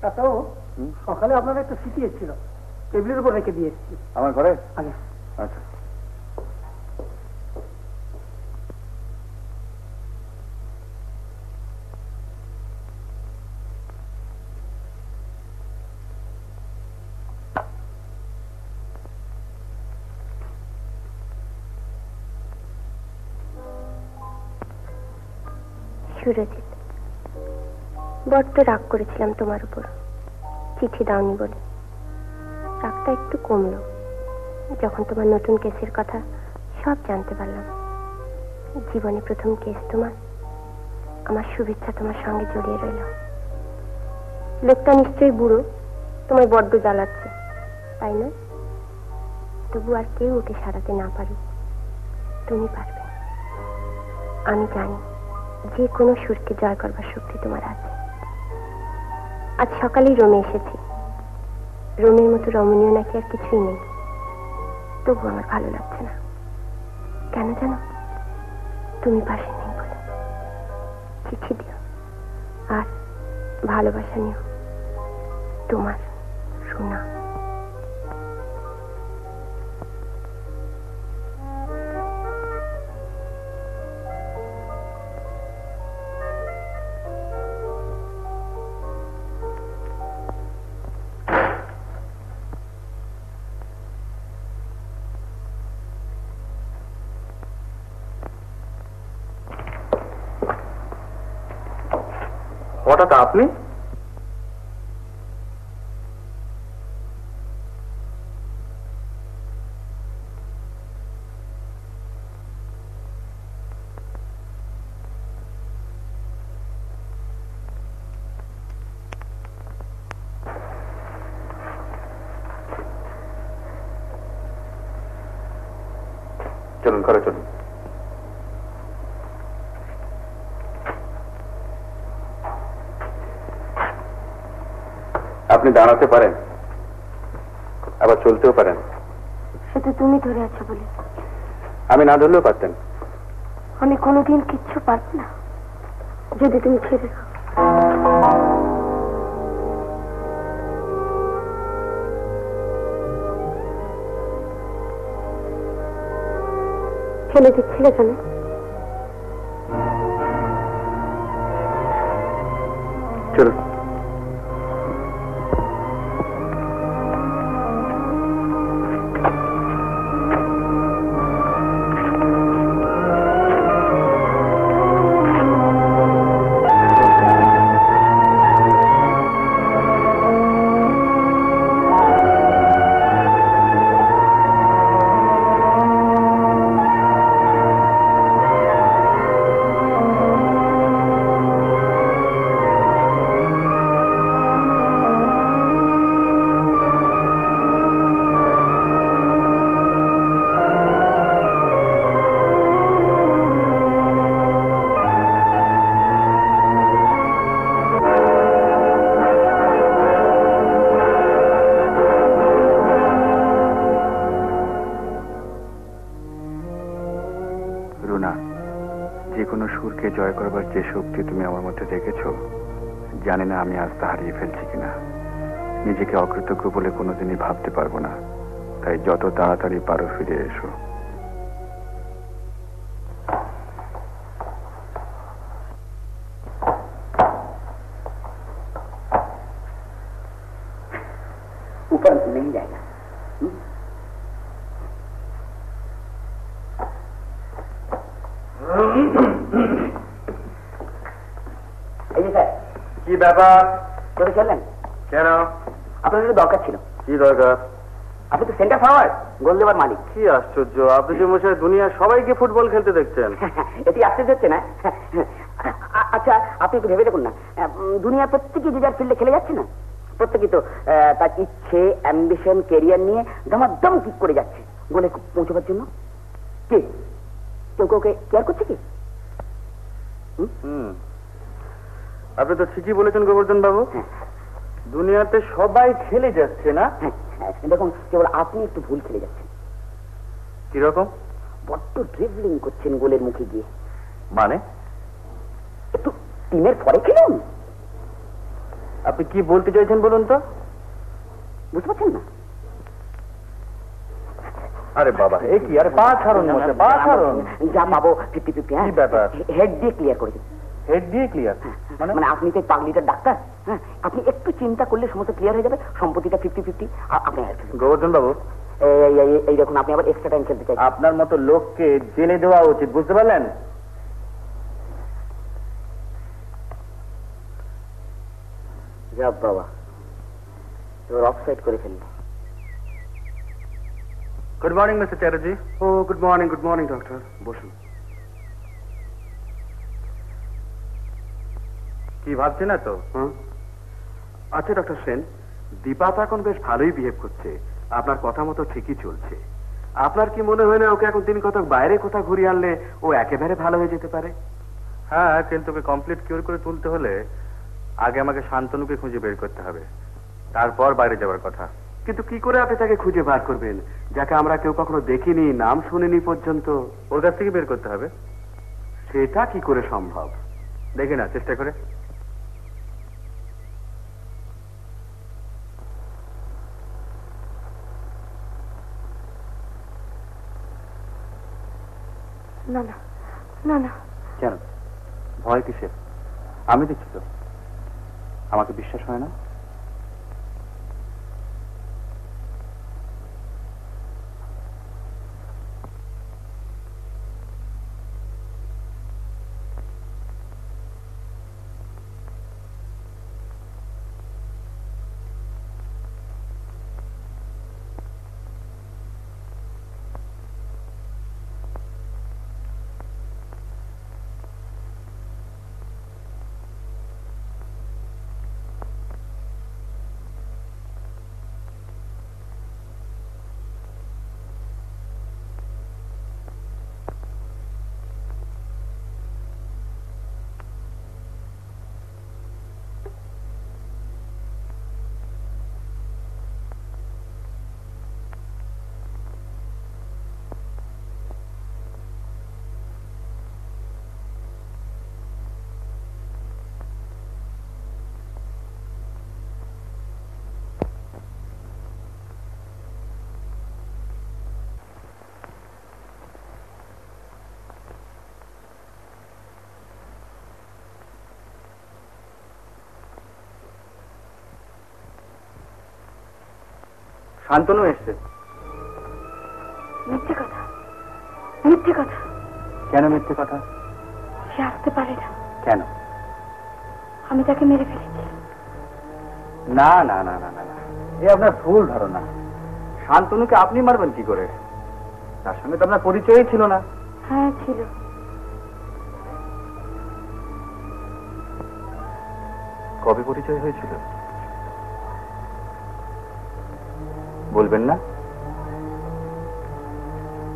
ডাক্তারবাবু, সকালে আপনার একটা চিঠি এসেছিল, টেবিলের উপর রেখে দিয়ে এসেছি। আমার ঘরে? আগে। আচ্ছা। সুরজিৎ, বড্ড রাগ করেছিলাম তোমার উপর, চিঠি দাওনি বলে। রাগটা একটু কমলো যখন তোমার নতুন কেসের কথা সব জানতে পারলাম। জীবনে প্রথম কেস তোমার, আমার শুভেচ্ছা তোমার সঙ্গে জড়িয়ে রইল। লোকটা নিশ্চয়ই বুড়ো, তোমায় বড্ড জ্বালাচ্ছে, তাই না? তবু আর কেউ ওকে সারাতে না পারুক, তুমি পারবে। আমি জানি যে কোনো সুরকে জয় করবার শক্তি তোমার আছে। আজ সকালেই রোমে এসেছি। রোমের মতো রমণীয় নাকি আর কিছুই নেই, তবু আমার ভালো লাগছে না। কেন জানো? তুমি পাশে নেই বলে। চিঠি দিও আর ভালোবাসা নিও। তোমার রুনা। হঠাৎ আপনি? চলুন ঘরে চলুন। আপনি দাঁড়াতে পারেন, আবার চলতেও পারেন। সেটা তুমি ধরে আছো বলে। আমি না ধরলেও পারতেন। আমি কোনোদিন কিচ্ছু পারব না যদি তুমি ছেড়ে দাও। ফেলে দিচ্ছিলে কেন? চলুন। জয় করবার যে শক্তি তুমি আমার মধ্যে দেখেছো, জানি না আমি আজ তা হারিয়ে ফেলছি কিনা। নিজেকে অকৃতজ্ঞ বলে কোনোদিনই ভাবতে পারবো না, তাই যত তাড়াতাড়ি পারো ফিরে এসো। ऊपर नहीं जाएगा। কি ব্যাপার? করে চললেন কেন? আপনার একটু দরকার ছিল। কি দরকার? আপনি তো সেন্টার ফরওয়ার্ড, গোল দেওয়ার মালিক। কি আশ্চর্য, আপনি যে মশাই দুনিয়ার সবাইকে ফুটবল খেলতে দেখছেন। এটি আশ্চর্য হচ্ছে না? আচ্ছা আপনি একটু ভেবে দেখুন না, দুনিয়ার প্রত্যেকে যে যার ফিল্ডে খেলে যাচ্ছে না, প্রত্যেকেই তো তার ইচ্ছে, অ্যাম্বিশন, ক্যারিয়ার নিয়ে দমাদম ঠিক করে যাচ্ছে গোলে পৌঁছবার জন্য। কে কেউ কাউকে কেয়ার করছে কি? আপনি তো ঠিকই বলেছেন গোবর্ধন বাবু, দুনিয়াতে সবাই খেলে যাচ্ছে না। দেখুন কেবল আপনি একটু ভুল খেলে যাচ্ছেন। কিরকম? বড্ড ড্রিবলিং করছেন গোলের মুখে গিয়ে। মানে? একটু টিমের পরে খেলুন। আপনি কি বলতে চাইছেন বলুন তো? বুঝতে পারছেন না? আরে বাবা, এ কি? আরে পা ছাড়ুন মশাই, পা ছাড়ুন। যা পাবো 50-50। কি ব্যাপার? হেড দিয়ে ক্লিয়ার করে দিন। হেড দিয়ে ক্লিয়ার? মানে আপনি তো পাগলিটার ডাক্তার, হ্যাঁ, আপনি একটু চিন্তা করলে সমস্ত ক্লিয়ার হয়ে যাবে। সম্পত্তিটা 50-50। আপনি গোবর্ধন বাবু, এই দেখুন, আপনি আবার এক্সট্রা টাইম খেলতে চাই। আপনার মতো লোককে জেলে দেওয়া উচিত, বুঝতে পারলেন? যা বাবা, এবার অফ সাইড করে ফেললো। Good morning mister Chatterjee. ও গুড মর্নিং ডক্টর, বসুন। কি ভাবছে না তো? আচ্ছা ডক্টর সেন, দীপা তো এখন বেশ ভালোই বিহেভ করছে, আপনার কথা মতো ঠিকই চলছে। আপনার কি মনে হয় না ওকে এখন দিন কতক বাইরে কোথাও ঘুরিয়ে আনলে ও একেবারে ভালো হয়ে যেতে পারে? হ্যাঁ, কিন্তু ওকে কমপ্লিট কিওর করে তুলতে হলে আগে আমাকে শান্তনুকে খুঁজে বের করতে হবে, তারপর বাইরে যাওয়ার কথা। কিন্তু কি করে আপনি তাকে খুঁজে বার করবেন, যাকে আমরা কেউ কখনো দেখিনি, নাম শুনিনি পর্যন্ত? ওর কাছ থেকে বের করতে হবে। সেটা কি করে সম্ভব? দেখি না, চেষ্টা করে। না না না না। কেন ভয় কিসের? আমি দেখছি তো, আমাকে বিশ্বাস হয় না? শান্তনু এসছে। মিথ্যে কথা, মিথ্যে কথা। কেন মিথ্যে কথা? সে আসতে পারে না। কেন? আমি তাকে মেরে ফেলেছি। না না না না না না, এ আপনার ভুল ধারণা। শান্তনুকে আপনি মারবেন কি করে? তার সঙ্গে তো আপনার পরিচয়ই ছিল না। হ্যাঁ ছিল। কবে পরিচয় হয়েছিল বলবেন না?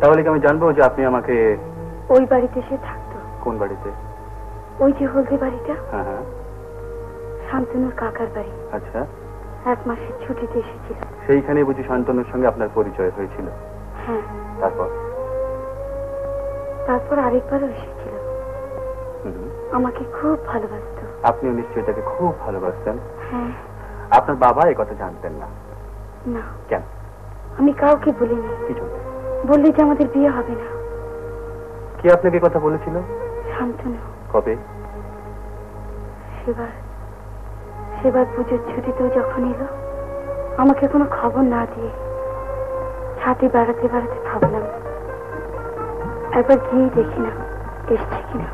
তাহলে কি আমি জানবো যে আপনি আমাকে? ওই বাড়িতে সে থাকতো। কোন বাড়িতে? ওই যে হলদে বাড়িটা, হ্যাঁ হ্যাঁ। শান্তনুর কাকার বাড়ি। আচ্ছা, 1 মাসের ছুটিতে এসেছিল। সেইখানে বুঝি শান্তনুর সঙ্গে আপনার পরিচয় হয়েছিল? হ্যাঁ। তারপর আরেকবারও এসেছিল। আমাকে খুব ভালোবাসতো। আপনিও নিশ্চয়ই তাকে খুব ভালোবাসতেন। হ্যাঁ। আপনার বাবা এই কথা জানতেন না? না। কেন? আমি কাউকে বলিনি। কিছু বললে যে আমাদের বিয়ে হবে না। কে আপনাকে কথা বলেছিল? শান্তনু। কবে? সেবার পুজোর ছুটিতেও যখন এলো, আমাকে কোনো খবর না দিয়ে ছাদে বেড়াতে বেড়াতে ভাবলাম একবার গিয়ে দেখি না এসছে কিনা।